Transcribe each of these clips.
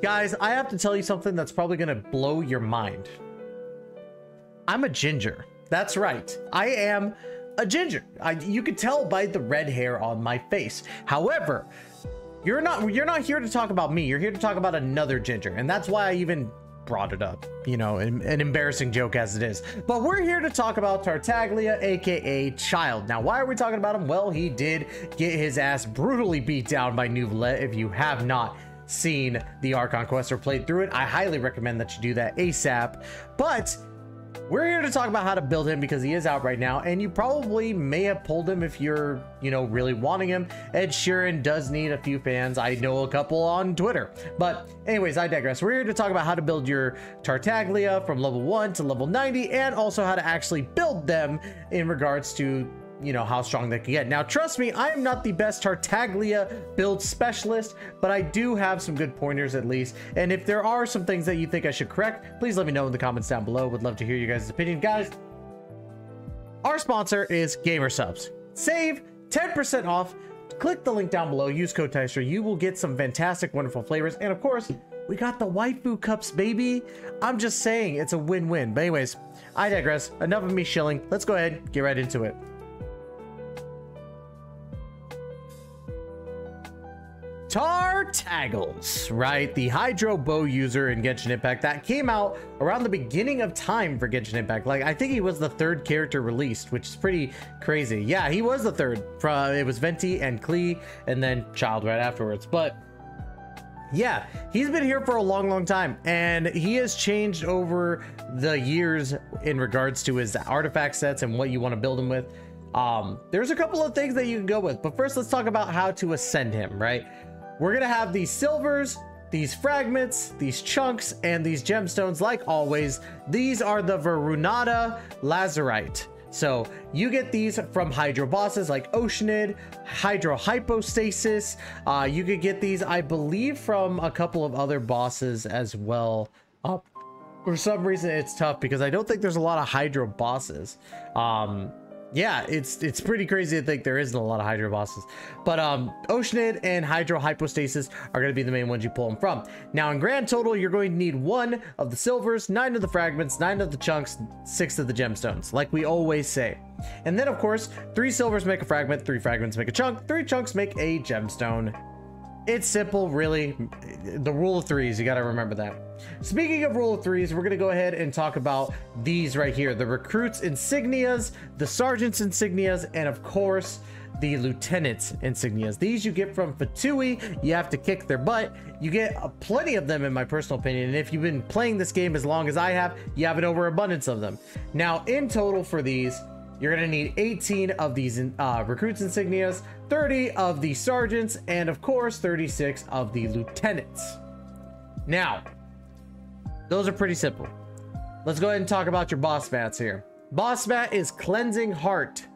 Guys, I have to tell you something that's probably going to blow your mind. I'm a ginger. That's right. I am a ginger. You could tell by the red hair on my face. However, you're not here to talk about me. You're here to talk about another ginger. And that's why I even brought it up, you know, an embarrassing joke as it is. But we're here to talk about Tartaglia, aka Childe. Now, why are we talking about him? Well, he did get his ass brutally beat down by Neuvillette. If you have not seen the Archon quest or played through it, I highly recommend that you do that ASAP. But we're here to talk about how to build him because he is out right now, and you probably may have pulled him if you're, you know, really wanting him. Ed Sheeran does need a few fans. I know a couple on Twitter. But anyways, I digress. We're here to talk about how to build your Tartaglia from level 1 to level 90, and also how to actually build them in regards to, you know, how strong they can get. Now, trust me, I am not the best Tartaglia build specialist, but I do have some good pointers at least. And if there are some things that you think I should correct, please let me know in the comments down below. Would love to hear you guys' opinion. Guys, our sponsor is Gamersubs. Save 10% off. Click the link down below. Use code Tyster. You will get some fantastic, wonderful flavors. And of course, we got the waifu cups, baby. I'm just saying, it's a win-win. But anyways, I digress. Enough of me shilling. Let's go ahead, get right into it. Tartaggles, right? The Hydro Bow user in Genshin Impact that came out around the beginning of time for Genshin Impact. Like, I think he was the third character released, which is pretty crazy. Yeah, he was the third. It was Venti and Klee, and then Childe right afterwards. But yeah, he's been here for a long time, and he has changed over the years in regards to his artifact sets and what you want to build him with. There's a couple of things that you can go with, but first let's talk about how to ascend him, right? We're gonna have these silvers, these fragments, these chunks, and these gemstones. Like always, these are the Verunata Lazarite. So you get these from hydro bosses like Oceanid, Hydro Hypostasis. You could get these, I believe, from a couple of other bosses as well. For some reason, it's tough because I don't think there's a lot of hydro bosses. Yeah, it's pretty crazy to think there isn't a lot of hydro bosses, but Oceanid and Hydro Hypostasis are going to be the main ones you pull them from. Now, in grand total, you're going to need 1 of the silvers, 9 of the fragments, 9 of the chunks, 6 of the gemstones, like we always say. And then, of course, 3 silvers make a fragment, 3 fragments make a chunk, 3 chunks make a gemstone. It's simple, really. The rule of threes, you got to remember that. Speaking of rule of threes, we're going to go ahead and talk about these right here. The recruits insignias, the sergeants insignias, and of course, the lieutenants insignias. These you get from Fatui. You have to kick their butt. You get plenty of them, in my personal opinion. And if you've been playing this game as long as I have, you have an overabundance of them. Now, in total for these, you're going to need 18 of these recruits insignias, 30 of the sergeants, and of course 36 of the lieutenants. Now, those are pretty simple. Let's go ahead and talk about your boss mats here. Boss mat is Cleansing Heart.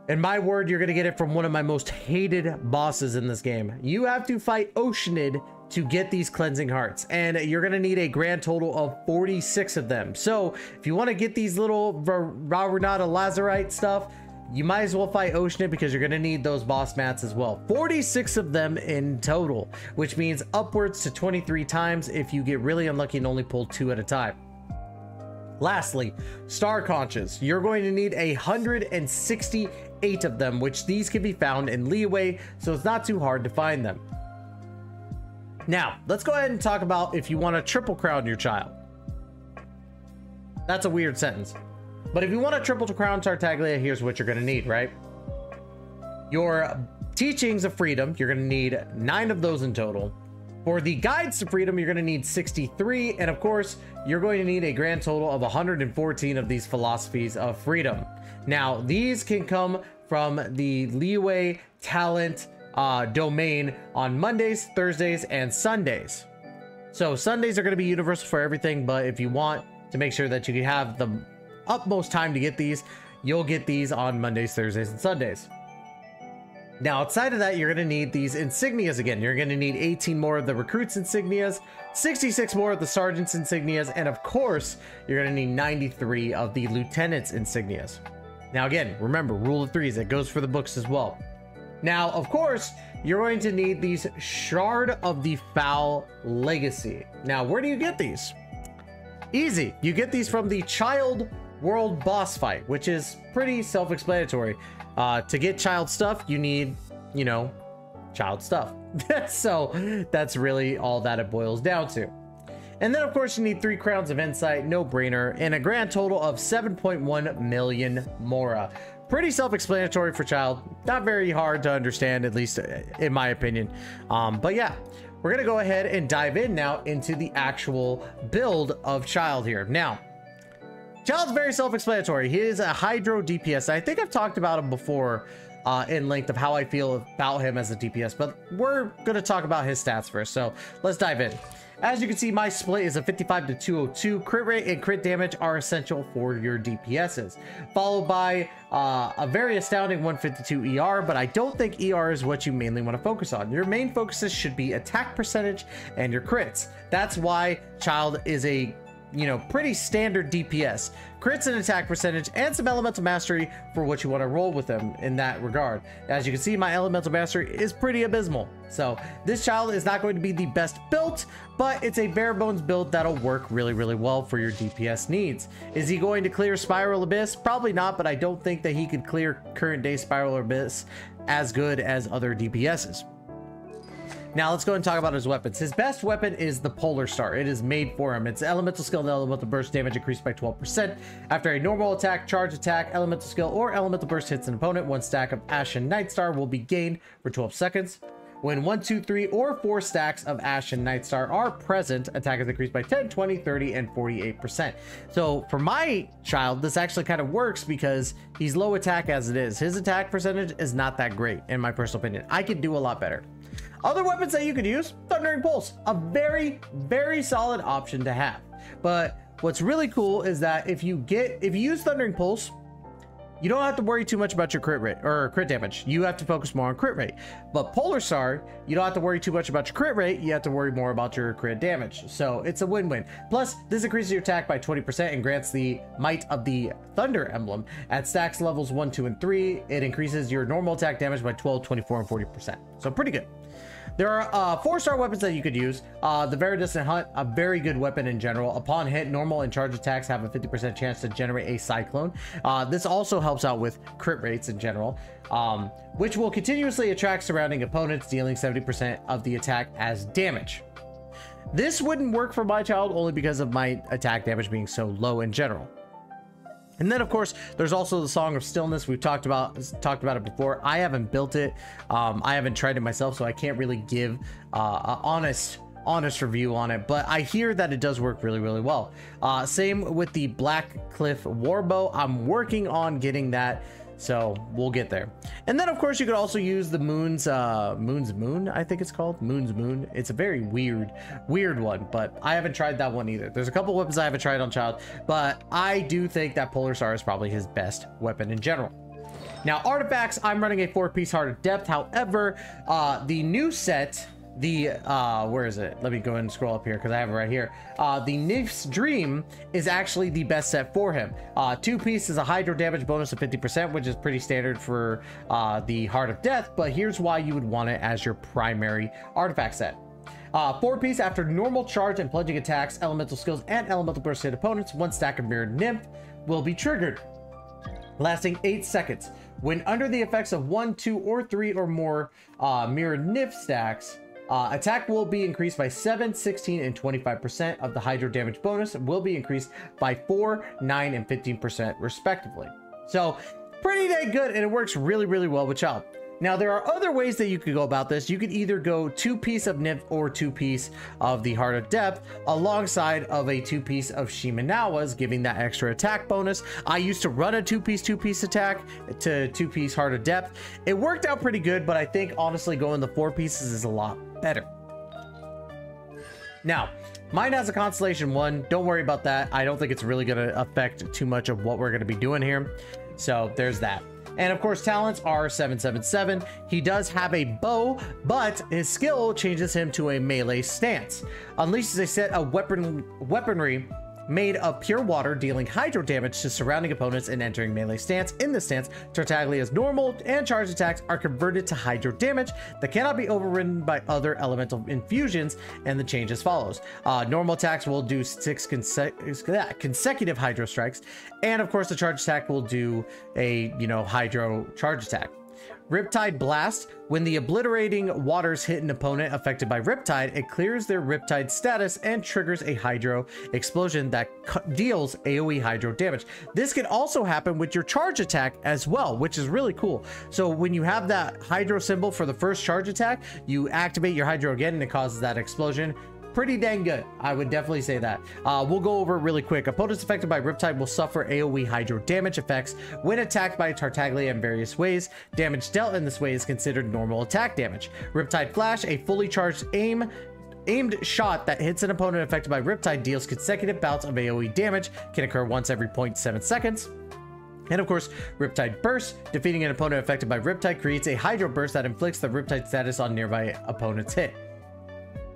In my word, you're going to get it from one of my most hated bosses in this game. You have to fight Oceanid to get these Cleansing Hearts, and you're going to need a grand total of 46 of them. So if you want to get these little Verunata Lazarite stuff, you might as well fight Oceanid because you're going to need those boss mats as well. 46 of them in total, which means upwards to 23 times if you get really unlucky and only pull 2 at a time. Lastly, Star Conches. You're going to need 168 of them, which these can be found in Leeway, so it's not too hard to find them. Now, let's go ahead and talk about if you want to triple crown your child. That's a weird sentence. But if you want to triple crown Tartaglia, here's what you're going to need, right? Your Teachings of Freedom, you're going to need 9 of those in total. For the Guides to Freedom, you're going to need 63. And of course, you're going to need a grand total of 114 of these Philosophies of Freedom. Now, these can come from the Leeway Talent domain on Mondays, Thursdays, and Sundays. So Sundays are going to be universal for everything, but if you want to make sure that you have the utmost time to get these, you'll get these on Mondays, Thursdays, and Sundays. Now, outside of that, you're going to need these insignias again. You're going to need 18 more of the recruits insignias, 66 more of the sergeants insignias, and of course, you're going to need 93 of the lieutenants insignias. Now, again, remember, rule of threes, it goes for the books as well. Now, of course, you're going to need these Shard of the Foul Legacy. Now, where do you get these? Easy. You get these from the Childe World Boss Fight, which is pretty self-explanatory. To get Childe stuff, you need, you know, Childe stuff. So that's really all that it boils down to. And then, of course, you need 3 Crowns of Insight, no brainer, and a grand total of 7.1 million Mora. Pretty self-explanatory for Childe. Not very hard to understand, at least in my opinion. But yeah, we're going to go ahead and dive in now into the actual build of Childe here. Now, Childe's very self-explanatory. He is a Hydro DPS. I think I've talked about him before in length of how I feel about him as a DPS, but we're going to talk about his stats first. So let's dive in. As you can see, my split is a 55 to 202. Crit rate and crit damage are essential for your DPSs, followed by a very astounding 152 ER, but I don't think ER is what you mainly want to focus on. Your main focuses should be attack percentage and your crits. That's why Childe is a, you know, pretty standard DPS. Crits and attack percentage and some elemental mastery for what you want to roll with them in that regard. As you can see, my elemental mastery is pretty abysmal. So this Childe is not going to be the best built, but it's a bare bones build that'll work really, really well for your DPS needs. Is he going to clear Spiral Abyss? Probably not, but I don't think that he could clear current day Spiral Abyss as good as other DPSs. Now let's go and talk about his weapons. His best weapon is the Polar Star. It is made for him. It's elemental skill and elemental burst damage increased by 12%. After a normal attack, charge attack, elemental skill, or elemental burst hits an opponent, 1 stack of Ashen Night Star will be gained for 12 seconds. When 1, 2, 3, or 4 stacks of Ashen Night Star are present, attack is increased by 10, 20, 30, and 48%. So for my Childe, this actually kind of works because he's low attack as it is. His attack percentage is not that great, in my personal opinion. I could do a lot better. Other weapons that you could use, Thundering Pulse, a very, very solid option to have. But what's really cool is that if you use Thundering Pulse, you don't have to worry too much about your crit rate or crit damage. You have to focus more on crit rate. But Polar Star, you don't have to worry too much about your crit rate. You have to worry more about your crit damage. So it's a win-win. Plus, this increases your attack by 20% and grants the Might of the Thunder emblem. At stacks levels 1, 2, and 3, it increases your normal attack damage by 12, 24, and 40%. So pretty good. There are 4-star weapons that you could use. The Very Distant Hunt, a very good weapon in general. Upon hit, normal and charge attacks have a 50% chance to generate a Cyclone. This also helps out with crit rates in general, which will continuously attract surrounding opponents, dealing 70% of the attack as damage. This wouldn't work for my Childe only because of my attack damage being so low in general. And then, of course, there's also the Song of Stillness. We've talked about it before. I haven't built it. I haven't tried it myself, so I can't really give an honest review on it. But I hear that it does work really, really well. Same with the Black Cliff Warbow. I'm working on getting that, so we'll get there. And then, of course, you could also use the Moon's Moon, I think it's called. Moon's Moon. It's a very weird one, but I haven't tried that one either. There's a couple weapons I haven't tried on Childe, but I do think that Polar Star is probably his best weapon in general. Now, artifacts, I'm running a 4-piece Heart of Depth. However, the new set, where is it? Let me go and scroll up here because I have it right here. The Nymph's Dream is actually the best set for him. 2-piece is a hydro damage bonus of 50%, which is pretty standard for the Heart of Death, but here's why you would want it as your primary artifact set. 4-piece, after normal charge and plunging attacks, elemental skills, and elemental burst hit opponents, 1 stack of Mirrored Nymph will be triggered, lasting 8 seconds. When under the effects of 1, 2, or 3 or more Mirrored Nymph stacks, attack will be increased by 7, 16, and 25% of the hydro damage bonus will be increased by 4, 9, and 15% respectively. So pretty dang good, and it works really, really well with Childe. Now, there are other ways that you could go about this. You could either go 2-piece of Nymph or 2-piece of the Heart of Depth alongside of a 2-piece of Shimenawa's, giving that extra attack bonus. I used to run a 2-piece attack to 2-piece Heart of Depth. It worked out pretty good, but I think honestly going the 4 pieces is a lot better. Now, mine has a Constellation 1. Don't worry about that. I don't think it's really going to affect too much of what we're going to be doing here. So there's that. And of course, talents are 777. He does have a bow, but his skill changes him to a melee stance. Unleashes a set of weaponry made of pure water, dealing hydro damage to surrounding opponents and entering melee stance. In this stance, Tartaglia's normal and charge attacks are converted to hydro damage that cannot be overridden by other elemental infusions, and the change as follows. Normal attacks will do 6 consecutive hydro strikes, and of course the charge attack will do a, hydro charge attack. Riptide Blast. When the obliterating waters hit an opponent affected by Riptide, it clears their Riptide status and triggers a Hydro explosion that deals AoE Hydro damage. This can also happen with your charge attack as well, which is really cool. So when you have that Hydro symbol for the first charge attack, you activate your Hydro again and it causes that explosion. Pretty dang good. I would definitely say that. We'll go over it really quick. Opponents affected by Riptide will suffer AoE Hydro damage effects when attacked by Tartaglia in various ways. Damage dealt in this way is considered normal attack damage. Riptide Flash, a fully charged aimed shot that hits an opponent affected by Riptide, deals consecutive bouts of AoE damage, can occur once every 0.7 seconds. And of course, Riptide Burst. Defeating an opponent affected by Riptide creates a Hydro Burst that inflicts the Riptide status on nearby opponent's hit.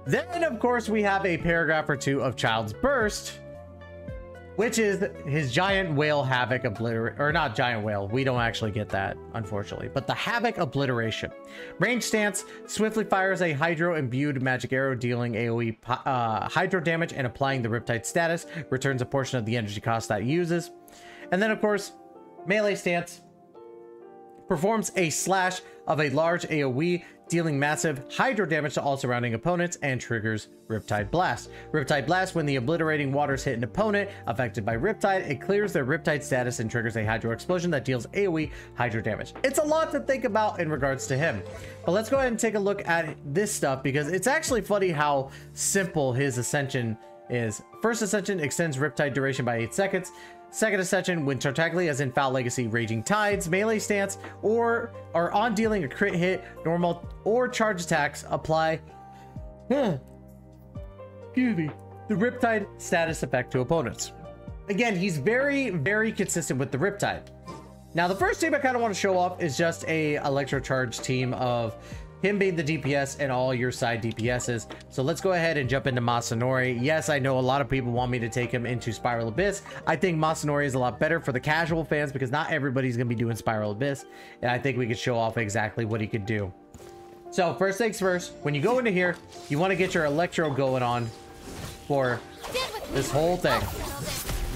Then, of course, we have a paragraph or two of Childe's Burst, which is his Giant Whale Havoc Obliteration, or not Giant Whale, we don't actually get that, unfortunately, but the Havoc Obliteration. Range stance, swiftly fires a Hydro-imbued magic arrow, dealing AoE Hydro damage and applying the Riptide status, returns a portion of the energy cost that it uses. And then, of course, melee stance, performs a slash of a large AoE, dealing massive hydro damage to all surrounding opponents, and triggers Riptide Blast. Riptide Blast, when the obliterating waters hit an opponent affected by Riptide, it clears their Riptide status and triggers a hydro explosion that deals AoE hydro damage. It's a lot to think about in regards to him, but let's go ahead and take a look at this stuff, because it's actually funny how simple his ascension is. First ascension extends Riptide duration by 8 seconds. Second ascension, when Tartaglia is in Foul Legacy Raging Tides, melee stance, or are on dealing a crit hit, normal or charge attacks, apply the Riptide status effect to opponents. Again, he's very, very consistent with the Riptide. Now, the first team I kind of want to show off is just a Electro Charge team of him being the DPS and all your side DPSs. So let's go ahead and jump into Masanori. Yes, I know a lot of people want me to take him into Spiral Abyss. I think Masanori is a lot better for the casual fans because not everybody's going to be doing Spiral Abyss. And I think we could show off exactly what he could do. So first things first, when you go into here, you want to get your Electro going on for this whole thing.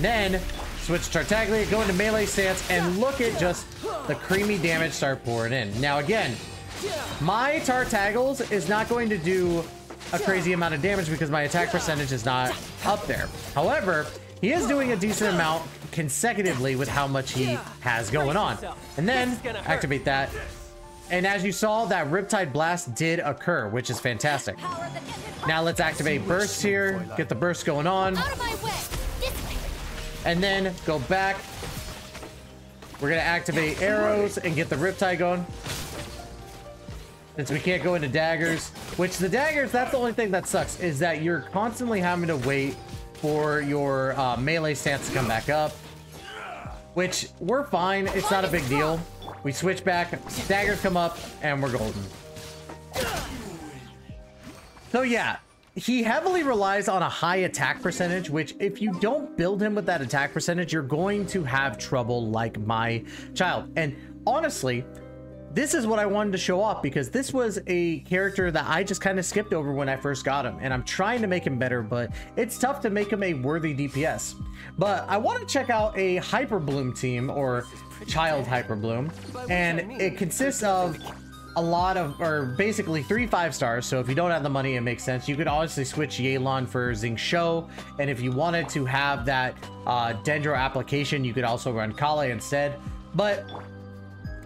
Then switch Tartaglia, go into melee stance, and look at just the creamy damage start pouring in. Now again, my Tartaggles is not going to do a crazy amount of damage because my attack percentage is not up there. However, he is doing a decent amount consecutively with how much he has going on. And then activate that. And as you saw, that Riptide Blast did occur, which is fantastic. Now let's activate Burst here, get the burst going on. And then go back. We're gonna activate arrows and get the Riptide going. Since we can't go into daggers, which the daggers, that's the only thing that sucks, is that you're constantly having to wait for your melee stance to come back up, which we're fine. It's not a big deal. We switch back, daggers come up, and we're golden. So yeah, he heavily relies on a high attack percentage, which if you don't build him with that attack percentage, you're going to have trouble like my child. And honestly, this is what I wanted to show off because this was a character that I just kind of skipped over when I first got him, and I'm trying to make him better, but it's tough to make him a worthy DPS. But I want to check out a Hyper Bloom team, or Child Hyper Bloom, and it consists of a lot of, or basically 3 5-stars. So if you don't have the money, it makes sense. You could obviously switch Yelan for Xingqiu, and if you wanted to have that Dendro application, you could also run Kale instead. But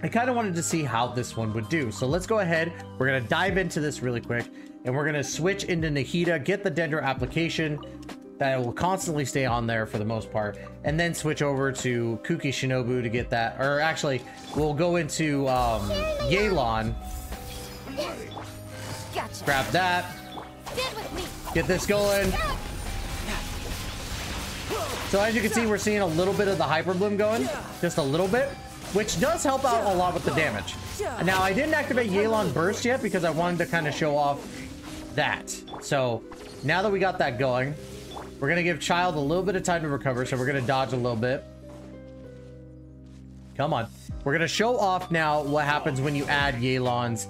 I kind of wanted to see how this one would do. So let's go ahead. We're going to dive into this really quick, and we're going to switch into Nahida, get the Dendro application that will constantly stay on there for the most part, and then switch over to Kuki Shinobu to get that. Or actually, we'll go into Yelan. Grab that. Get this going. So as you can see, we're seeing a little bit of the Hyper Bloom going. Just a little bit, which does help out a lot with the damage. Now, I didn't activate Yelan Burst yet because I wanted to kind of show off that. So now that we got that going, we're We're gonna give Childe a little bit of time to recover, so we're gonna dodge a little bit. Come on. We're gonna show off now what happens when you add Yelan's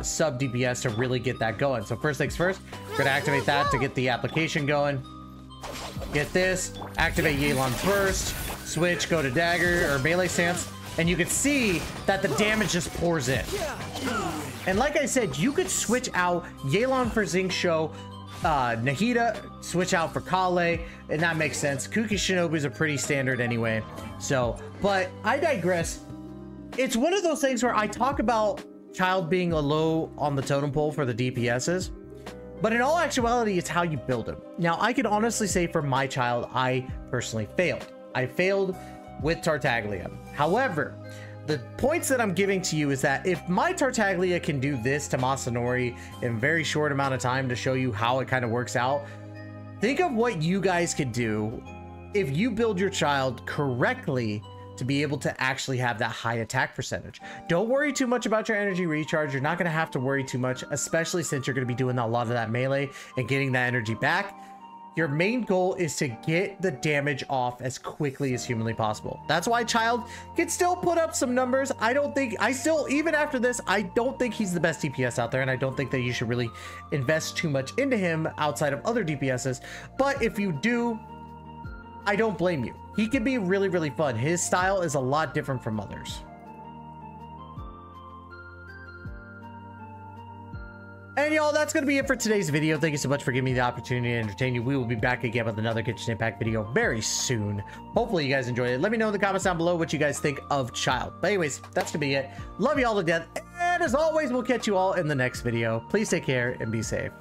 sub DPS to really get that going. So first things first, we're gonna activate that to get the application going. Get this, activate Yelan first, switch, go to dagger or melee stance, and you can see that the damage just pours in. And like I said, you could switch out Yelan for Xingqiu, Nahida, switch out for Kale, and that makes sense. Kuki Shinobis are pretty standard anyway. So, but I digress. It's one of those things where I talk about Childe being a low on the totem pole for the DPSs, but in all actuality, it's how you build him. Now, I can honestly say for my Childe, I personally failed. I failed with Tartaglia. However, the points that I'm giving to you is that if my Tartaglia can do this to Masanori in a very short amount of time to show you how it kind of works out, think of what you guys could do if you build your Childe correctly to be able to actually have that high attack percentage. Don't worry too much about your energy recharge. You're not going to have to worry too much, especially since you're going to be doing a lot of that melee and getting that energy back. Your main goal is to get the damage off as quickly as humanly possible. That's why Childe can still put up some numbers. Even after this, I don't think he's the best DPS out there, and I don't think that you should really invest too much into him outside of other DPSs. But if you do, I don't blame you. He can be really, really fun. His style is a lot different from others. And y'all, that's going to be it for today's video. Thank you so much for giving me the opportunity to entertain you. We will be back again with another Genshin Impact video very soon. Hopefully you guys enjoyed it. Let me know in the comments down below what you guys think of Childe. But anyways, that's going to be it. Love you all to death. And as always, we'll catch you all in the next video. Please take care and be safe.